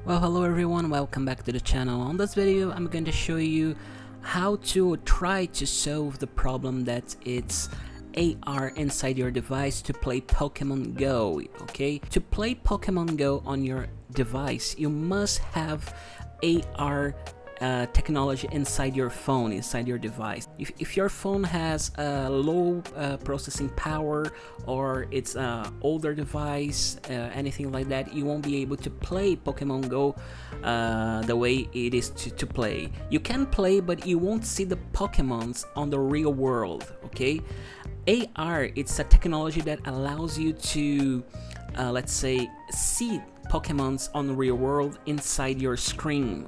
Well, hello everyone, welcome back to the channel. On this video I'm going to show you how to try to solve the problem that it's AR inside your device to play Pokemon Go. Okay, to play Pokemon Go on your device you must have AR technology inside your phone, inside your device. If your phone has a low processing power, or it's an older device, anything like that, you won't be able to play Pokemon Go the way it is to play. You can play, but you won't see the Pokemons on the real world. Okay, AR, it's a technology that allows you to let's say see Pokemons on the real world inside your screen.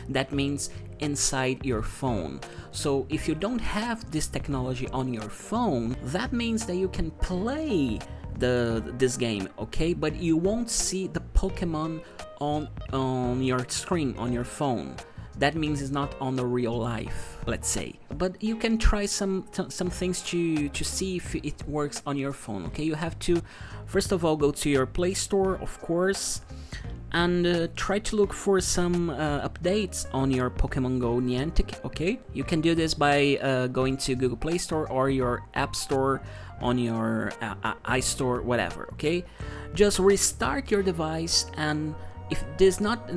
That means inside your phone. So if you don't have this technology on your phone, that means that you can play this game, okay, but you won't see the Pokemon on your screen, on your phone. That means it's not on the real life, let's say. But you can try some things to see if it works on your phone. Okay, you have to first of all go to your Play Store, of course, and try to look for some updates on your Pokemon Go Niantic. Okay, you can do this by going to Google Play Store or your App Store on your iStore, whatever. Okay, just restart your device, and if this not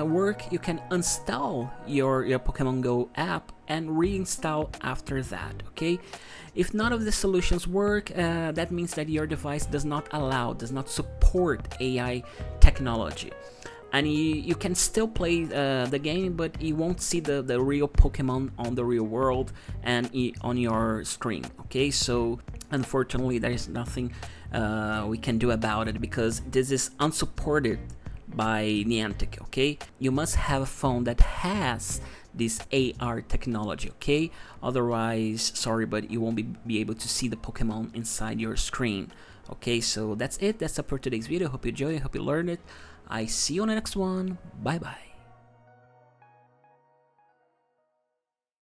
work, you can uninstall your Pokemon Go app and reinstall after that. Okay, if none of the solutions work, that means that your device does not support AI technology, and you can still play the game, but you won't see the real Pokemon on the real world and on your screen. Okay, so unfortunately there is nothing we can do about it, because this is unsupported by Niantic. Okay, you must have a phone that has this AR technology. Okay, otherwise, sorry, but you won't be able to see the Pokemon inside your screen. Okay, so that's it. That's it for today's video. Hope you enjoy it, hope you learned it. I see you on the next one. Bye bye.